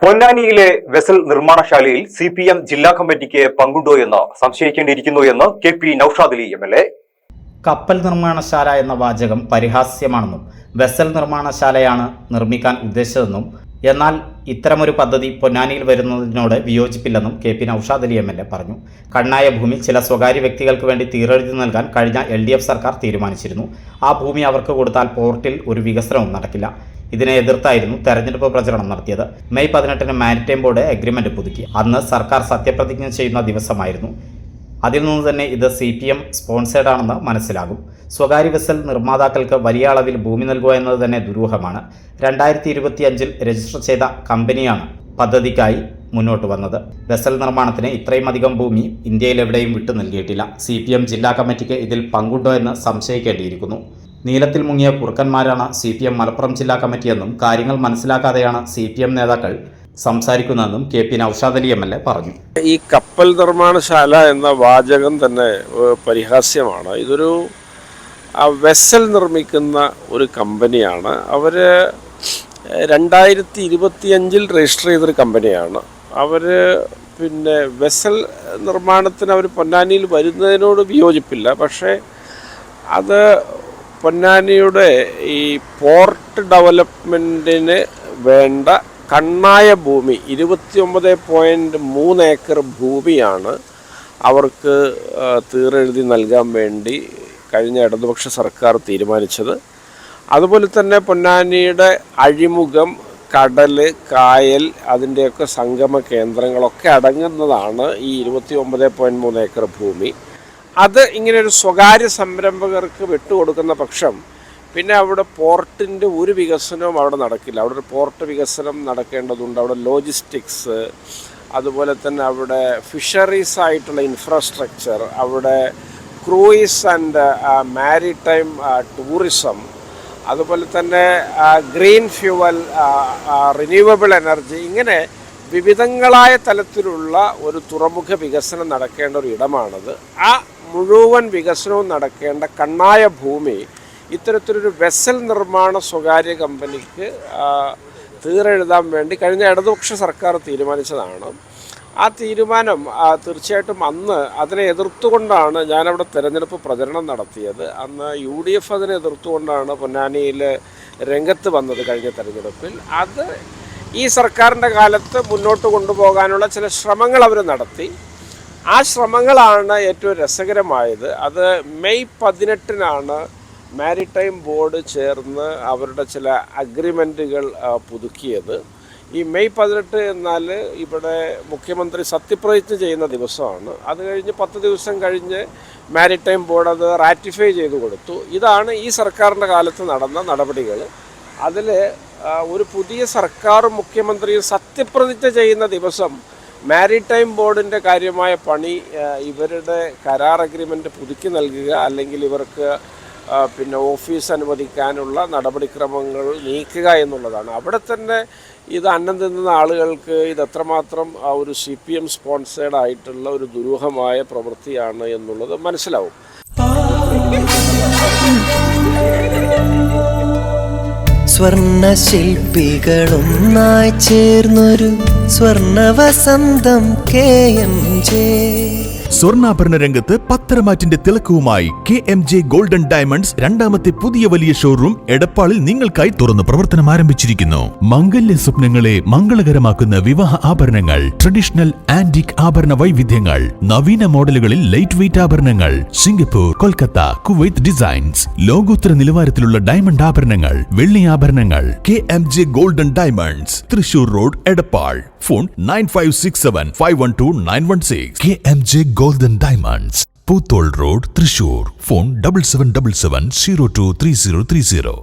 പൊന്നാനിയിലെ vessel നിർമ്മാണശാലയിൽ CPM ജില്ലാ കമ്മിറ്റിക്ക് പങ്കുണ്ടോ എന്ന് സംശയിക്കേണ്ടിയിരിക്കുന്നു എന്ന് KP നൌഷാദ് അലി MLA. കപ്പൽ നിർമ്മാണശാല എന്ന വാചകം പരിഹാസ്യമാണെന്നും വെസൽ നിർമ്മാണശാലയാണ് നിർമ്മിക്കാൻ ഉദ്ദേശിച്ചതെന്നും എന്നാൽ ഇത്തരമൊരു പദ്ധതി പൊന്നാനിയിൽ വരുന്നതിനോട് വിയോജിപ്പില്ലെന്നും KP നൌഷാദ് അലി MLA പറഞ്ഞു. കണ്ണായ ഭൂമി ചില സ്വകാര്യ വ്യക്തികൾക്ക് വേണ്ടി തീരെഴുതി നൽകാൻ കഴിഞ്ഞ LDF സർക്കാർ തീരുമാനിച്ചിരുന്നു. ആ ഭൂമി അവർക്ക് കൊടുത്താൽ പോർട്ടിൽ ഒരു വികസനവും നടക്കില്ല. ഇതിനെ എതിർത്തായിരുന്നു തെരഞ്ഞെടുപ്പ് പ്രചരണം നടത്തിയത്. മെയ് 18 മാരിടൈം ബോർഡ് അഗ്രിമെന്റ് പുതുക്കി. അന്ന് സർക്കാർ സത്യപ്രതിജ്ഞ ചെയ്യുന്ന ദിവസമായിരുന്നു. അതിൽ നിന്ന് തന്നെ ഇത് CPM സ്പോൺസേഡ് ആണെന്ന് മനസ്സിലാകും. സ്വകാര്യ വെസൽ നിർമ്മാതാക്കൾക്ക് വലിയ അളവിൽ ഭൂമി നൽകുക എന്നത് തന്നെ ദുരൂഹമാണ്. 2025 രജിസ്റ്റർ ചെയ്ത കമ്പനിയാണ് പദ്ധതിക്കായി മുന്നോട്ട് വന്നത്. വെസൽ നിർമ്മാണത്തിന് ഇത്രയും അധികം ഭൂമി ഇന്ത്യയിൽ എവിടെയും വിട്ടു നൽകിയിട്ടില്ല. CPM ജില്ലാ കമ്മിറ്റിക്ക് ഇതിൽ പങ്കുണ്ടോ എന്ന് സംശയിക്കേണ്ടിയിരിക്കുന്നു. നീലത്തിൽ മുങ്ങിയ കുറുക്കന്മാരാണ് CPM മലപ്പുറം ജില്ലാ കമ്മിറ്റിയെന്നും കാര്യങ്ങൾ മനസ്സിലാക്കാതെയാണ് CPM നേതാക്കൾ സംസാരിക്കുന്നതെന്നും KP നൌഷാദ് അലി MLA പറഞ്ഞു. ഈ കപ്പൽ നിർമ്മാണശാല എന്ന വാചകം തന്നെ പരിഹാസ്യമാണ്. ഇതൊരു വെസൽ നിർമ്മിക്കുന്ന ഒരു കമ്പനിയാണ്. അവർ 2025 രജിസ്റ്റർ ചെയ്തൊരു കമ്പനിയാണ്. അവർ വെസൽ നിർമ്മാണത്തിന് അവർ പൊന്നാനിയിൽ വരുന്നതിനോട് വിയോജിപ്പില്ല. പക്ഷേ അത് പൊന്നാനിയുടെ ഈ പോർട്ട് ഡെവലപ്മെൻറ്റിന് വേണ്ട കണ്ണായ ഭൂമി 29.3 ഏക്കർ ഭൂമിയാണ് അവർക്ക് തീരെഴുതി നൽകാൻ വേണ്ടി കഴിഞ്ഞ ഇടതുപക്ഷ സർക്കാർ തീരുമാനിച്ചത്. അതുപോലെ തന്നെ പൊന്നാനിയുടെ അഴിമുഖം, കടൽ, കായൽ, അതിൻ്റെയൊക്കെ സംഗമ കേന്ദ്രങ്ങളൊക്കെ അടങ്ങുന്നതാണ് ഈ 29.3 ഏക്കർ ഭൂമി. അത് ഇങ്ങനെയൊരു സ്വകാര്യ സംരംഭകർക്ക് വിട്ടുകൊടുക്കുന്ന പക്ഷം പിന്നെ അവിടെ പോർട്ടിൻ്റെ ഒരു വികസനവും അവിടെ നടക്കില്ല. അവിടെ ഒരു പോർട്ട് വികസനം നടക്കേണ്ടതുണ്ട്. അവിടെ ലോജിസ്റ്റിക്സ്, അതുപോലെ തന്നെ അവിടെ ഫിഷറീസ് ആയിട്ടുള്ള ഇൻഫ്രാസ്ട്രക്ചർ, അവിടെ ക്രൂയിസ് ആൻഡ് മാരിടൈം ടൂറിസം, അതുപോലെ തന്നെ ഗ്രീൻ ഫ്യൂവൽ, റിന്യൂവബിൾ എനർജി, ഇങ്ങനെ വിവിധങ്ങളായ തലത്തിലുള്ള ഒരു തുറമുഖ വികസനം നടക്കേണ്ട ഒരു ഇടമാണത്. ആ മുഴുവൻ വികസനവും നടക്കേണ്ട കണ്ണായ ഭൂമി ഇത്തരത്തിലൊരു വെസൽ നിർമ്മാണ സ്വകാര്യ കമ്പനിക്ക് തീരെഴുതാൻ വേണ്ടി കഴിഞ്ഞ ഇടതുപക്ഷ സർക്കാർ തീരുമാനിച്ചതാണ്. ആ തീരുമാനം തീർച്ചയായിട്ടും അന്ന് അതിനെ എതിർത്തുകൊണ്ടാണ് ഞാനവിടെ തെരഞ്ഞെടുപ്പ് പ്രചരണം നടത്തിയത്. അന്ന് UDF അതിനെ എതിർത്തുകൊണ്ടാണ് പൊന്നാനിയിൽ രംഗത്ത് വന്നത് കഴിഞ്ഞ തെരഞ്ഞെടുപ്പിൽ. അത് ഈ സർക്കാരിൻ്റെ കാലത്ത് മുന്നോട്ട് കൊണ്ടുപോകാനുള്ള ചില ശ്രമങ്ങൾ അവർ നടത്തി. ആ ശ്രമങ്ങളാണ് ഏറ്റവും രസകരമായത്. അത് മെയ് 18 മാരിടൈം ബോർഡ് ചേർന്ന് അവരുടെ ചില അഗ്രിമെൻറ്റുകൾ പുതുക്കിയത്. ഈ മെയ് 18 എന്നാൽ ഇവിടെ മുഖ്യമന്ത്രി സത്യപ്രതിജ്ഞ ചെയ്യുന്ന ദിവസമാണ്. അത് കഴിഞ്ഞ് 10 ദിവസം കഴിഞ്ഞ് മാരിടൈം ബോർഡ് അത് റാറ്റിഫൈ ചെയ്തു കൊടുത്തു. ഇതാണ് ഈ സർക്കാരിൻ്റെ കാലത്ത് നടന്ന നടപടികൾ. അതിൽ ഒരു പുതിയ സർക്കാരും മുഖ്യമന്ത്രിയും സത്യപ്രതിജ്ഞ ചെയ്യുന്ന ദിവസം മാരിടൈം ബോർഡിൻ്റെ കാര്യമായ പണി ഇവരുടെ കരാർ അഗ്രിമെൻറ്റ് പുതുക്കി നൽകുക, അല്ലെങ്കിൽ ഇവർക്ക് ഓഫീസ് അനുവദിക്കാനുള്ള നടപടിക്രമങ്ങൾ നീക്കുക എന്നുള്ളതാണ്. അവിടെ തന്നെ ഇത് അന്നം തിന്നുന്ന ആളുകൾക്ക് ഇത് എത്രമാത്രം ഒരു CPM സ്പോൺസേഡ് ആയിട്ടുള്ള ഒരു ദുരൂഹമായ പ്രവൃത്തിയാണ് എന്നുള്ളത് മനസ്സിലാവും. സ്വർണ്ണ ശില്പികളൊന്നായി ചേർന്നൊരു സ്വർണ്ണ വസന്തം KMJ. സ്വർണ്ണാഭരണ രംഗത്ത് പത്തരമാറ്റിന്റെ തിളക്കവുമായി KMJ ഗോൾഡൻ ഡയമണ്ട്സ് രണ്ടാമത്തെ പുതിയ വലിയ ഷോറൂം എടപ്പാളിൽ നിങ്ങൾക്കായി തുറന്ന് പ്രവർത്തനം ആരംഭിച്ചിരിക്കുന്നു. മംഗല്യ സ്വപ്നങ്ങളെ മംഗളകരമാക്കുന്ന വിവാഹ ആഭരണങ്ങൾ, ട്രഡീഷണൽ ആന്റിക് ആഭരണ വൈവിധ്യങ്ങൾ, നവീന മോഡലുകളിൽ ലൈറ്റ് വെയ്റ്റ് ആഭരണങ്ങൾ, സിംഗപ്പൂർ, കൊൽക്കത്ത, കുവൈത്ത് ഡിസൈൻസ്, ലോകോത്തര നിലവാരത്തിലുള്ള ഡയമണ്ട് ആഭരണങ്ങൾ, വെള്ളി ആഭരണങ്ങൾ. KMJ golden diamonds, Thrissur road, Edappal. Phone 9567512916. KMJ Golden Diamonds, Poothole road, Thrissur. Phone 7777023030.